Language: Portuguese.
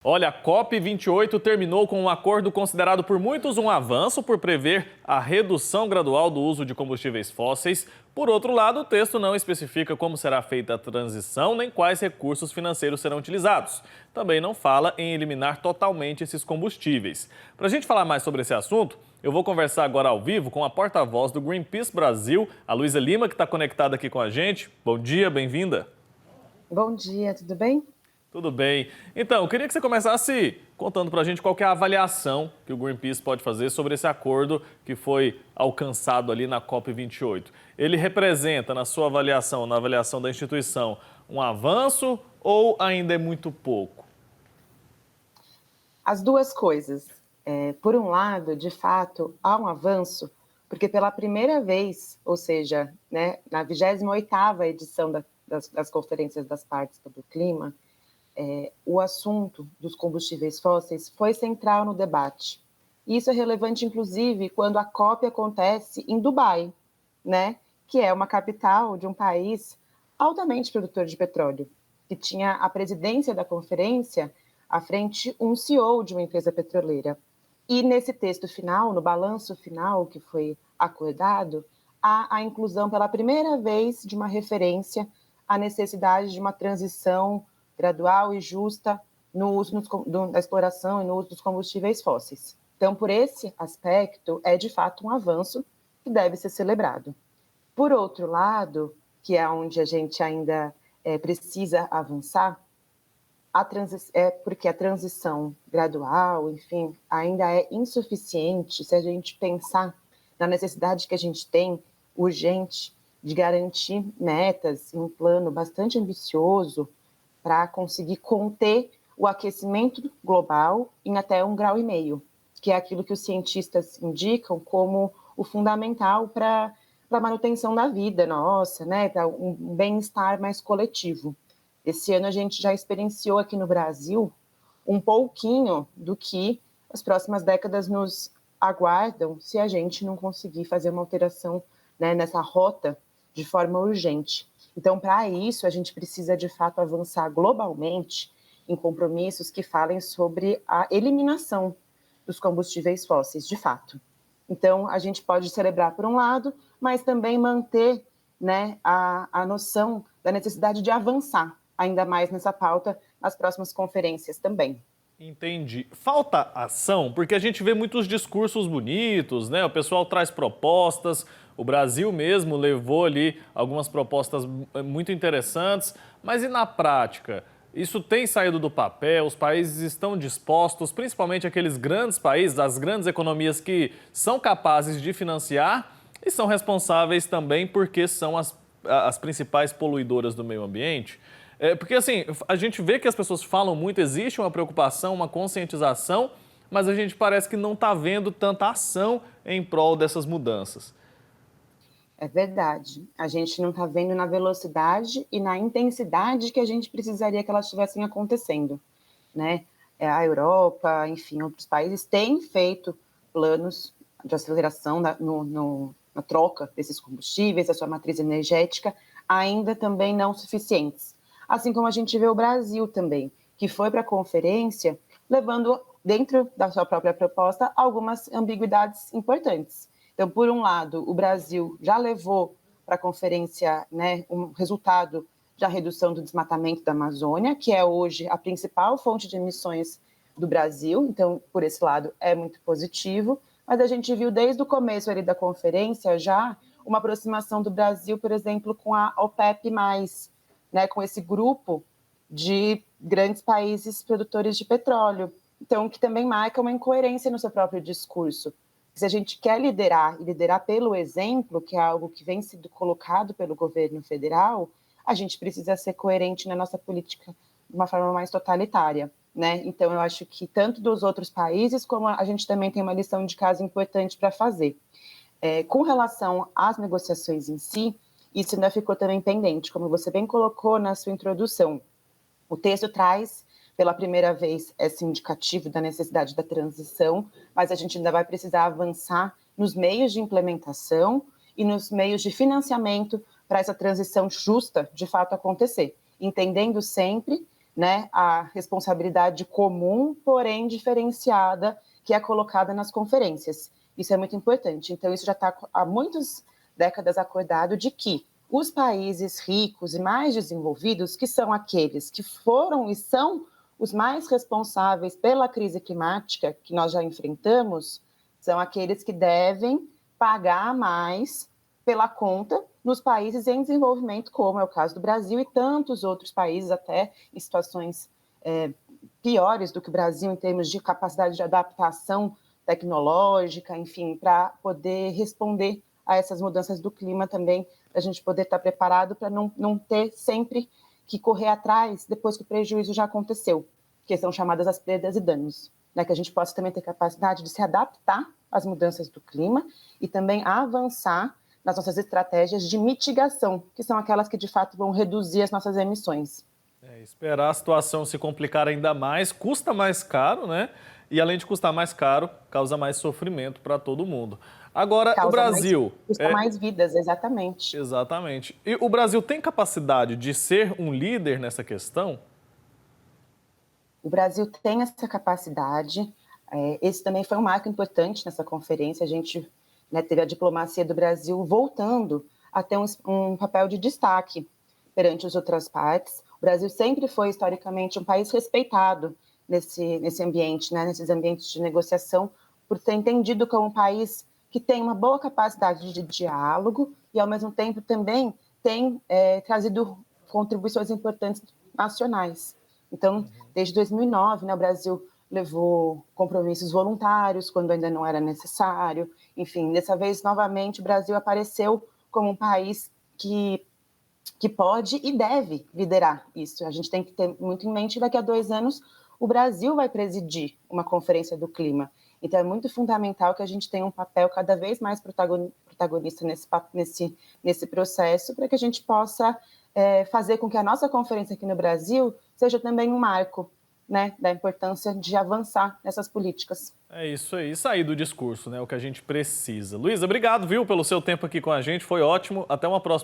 Olha, a COP28 terminou com um acordo considerado por muitos um avanço por prever a redução gradual do uso de combustíveis fósseis. Por outro lado, o texto não especifica como será feita a transição nem quais recursos financeiros serão utilizados. Também não fala em eliminar totalmente esses combustíveis. Para a gente falar mais sobre esse assunto, eu vou conversar agora ao vivo com a porta-voz do Greenpeace Brasil, a Luísa Lima, que está conectada aqui com a gente. Bom dia, bem-vinda. Bom dia, tudo bem? Tudo bem. Então, eu queria que você começasse contando para a gente qual que é a avaliação que o Greenpeace pode fazer sobre esse acordo que foi alcançado ali na COP28. Ele representa, na sua avaliação, na avaliação da instituição, um avanço ou ainda é muito pouco? As duas coisas. Por um lado, de fato, há um avanço, porque pela primeira vez, ou seja, né, na 28ª edição das Conferências das Partes sobre o Clima, o assunto dos combustíveis fósseis foi central no debate. Isso é relevante, inclusive, quando a COP acontece em Dubai, né, que é uma capital de um país altamente produtor de petróleo, que tinha a presidência da conferência à frente um CEO de uma empresa petroleira. E nesse texto final, no balanço final que foi acordado, há a inclusão pela primeira vez de uma referência à necessidade de uma transição gradual e justa no uso da exploração e no uso dos combustíveis fósseis. Então, por esse aspecto, é de fato um avanço que deve ser celebrado. Por outro lado, que é onde a gente ainda precisa avançar, porque a transição gradual, enfim, ainda é insuficiente se a gente pensar na necessidade que a gente tem urgente de garantir metas e um plano bastante ambicioso para conseguir conter o aquecimento global em até 1,5 graus, que é aquilo que os cientistas indicam como o fundamental para a manutenção da vida nossa, né, para um bem-estar mais coletivo. Esse ano a gente já experienciou aqui no Brasil um pouquinho do que as próximas décadas nos aguardam se a gente não conseguir fazer uma alteração, né, nessa rota de forma urgente. Então, para isso, a gente precisa, de fato, avançar globalmente em compromissos que falem sobre a eliminação dos combustíveis fósseis, de fato. Então, a gente pode celebrar por um lado, mas também manter, né, a noção da necessidade de avançar ainda mais nessa pauta nas próximas conferências também. Entendi. Falta ação, porque a gente vê muitos discursos bonitos, né? O pessoal traz propostas, o Brasil mesmo levou ali algumas propostas muito interessantes, mas e na prática? Isso tem saído do papel, os países estão dispostos, principalmente aqueles grandes países, as grandes economias que são capazes de financiar e são responsáveis também porque são as principais poluidoras do meio ambiente. Porque assim, a gente vê que as pessoas falam muito, existe uma preocupação, uma conscientização, mas a gente parece que não está vendo tanta ação em prol dessas mudanças. É verdade. A gente não está vendo na velocidade e na intensidade que a gente precisaria que elas estivessem acontecendo, né? A Europa, enfim, outros países têm feito planos de aceleração na troca desses combustíveis, da sua matriz energética, ainda também não suficientes. Assim como a gente vê o Brasil também, que foi para a conferência levando, dentro da sua própria proposta, algumas ambiguidades importantes. Então, por um lado, o Brasil já levou para a conferência, né, um resultado da redução do desmatamento da Amazônia, que é hoje a principal fonte de emissões do Brasil. Então, por esse lado, é muito positivo. Mas a gente viu desde o começo ali da conferência já uma aproximação do Brasil, por exemplo, com a OPEP+, né, com esse grupo de grandes países produtores de petróleo. Então, que também marca uma incoerência no seu próprio discurso. Se a gente quer liderar, e liderar pelo exemplo, que é algo que vem sendo colocado pelo governo federal, a gente precisa ser coerente na nossa política de uma forma mais totalitária, né? Então, eu acho que tanto dos outros países, como a gente também tem uma lição de casa importante para fazer. Com relação às negociações em si, isso ainda ficou também pendente, como você bem colocou na sua introdução. O texto traz, pela primeira vez, esse indicativo da necessidade da transição, mas a gente ainda vai precisar avançar nos meios de implementação e nos meios de financiamento para essa transição justa, de fato, acontecer. Entendendo sempre, né, a responsabilidade comum, porém diferenciada, que é colocada nas conferências. Isso é muito importante. Então, isso já está há muitas décadas acordado de que os países ricos e mais desenvolvidos, que são aqueles que foram e são os mais responsáveis pela crise climática que nós já enfrentamos, são aqueles que devem pagar mais pela conta nos países em desenvolvimento, como é o caso do Brasil e tantos outros países, até em situações piores do que o Brasil, em termos de capacidade de adaptação tecnológica, enfim, para poder responder a essas mudanças do clima também, para a gente poder estar preparado para não ter sempre que correr atrás depois que o prejuízo já aconteceu, que são chamadas as perdas e danos, né? Que a gente possa também ter capacidade de se adaptar às mudanças do clima e também avançar nas nossas estratégias de mitigação, que são aquelas que de fato vão reduzir as nossas emissões. Esperar a situação se complicar ainda mais, custa mais caro, né? E além de custar mais caro, causa mais sofrimento para todo mundo. Agora, o Brasil... Custa mais vidas, exatamente. Exatamente. E o Brasil tem capacidade de ser um líder nessa questão? O Brasil tem essa capacidade. Esse também foi um marco importante nessa conferência. A gente, né, teve a diplomacia do Brasil voltando a ter um papel de destaque perante as outras partes. O Brasil sempre foi, historicamente, um país respeitado nesse ambiente, né, nesses ambientes de negociação, por ter entendido como um país que tem uma boa capacidade de diálogo e, ao mesmo tempo, também tem trazido contribuições importantes nacionais. Então, desde 2009, né, o Brasil levou compromissos voluntários quando ainda não era necessário. Enfim, dessa vez, novamente, o Brasil apareceu como um país que pode e deve liderar isso. A gente tem que ter muito em mente que daqui a 2 anos o Brasil vai presidir uma conferência do clima. Então, é muito fundamental que a gente tenha um papel cada vez mais protagonista nesse processo, para que a gente possa fazer com que a nossa conferência aqui no Brasil seja também um marco, né, da importância de avançar nessas políticas. É isso aí, sair do discurso, né, o que a gente precisa. Luísa, obrigado, viu, pelo seu tempo aqui com a gente, foi ótimo. Até uma próxima.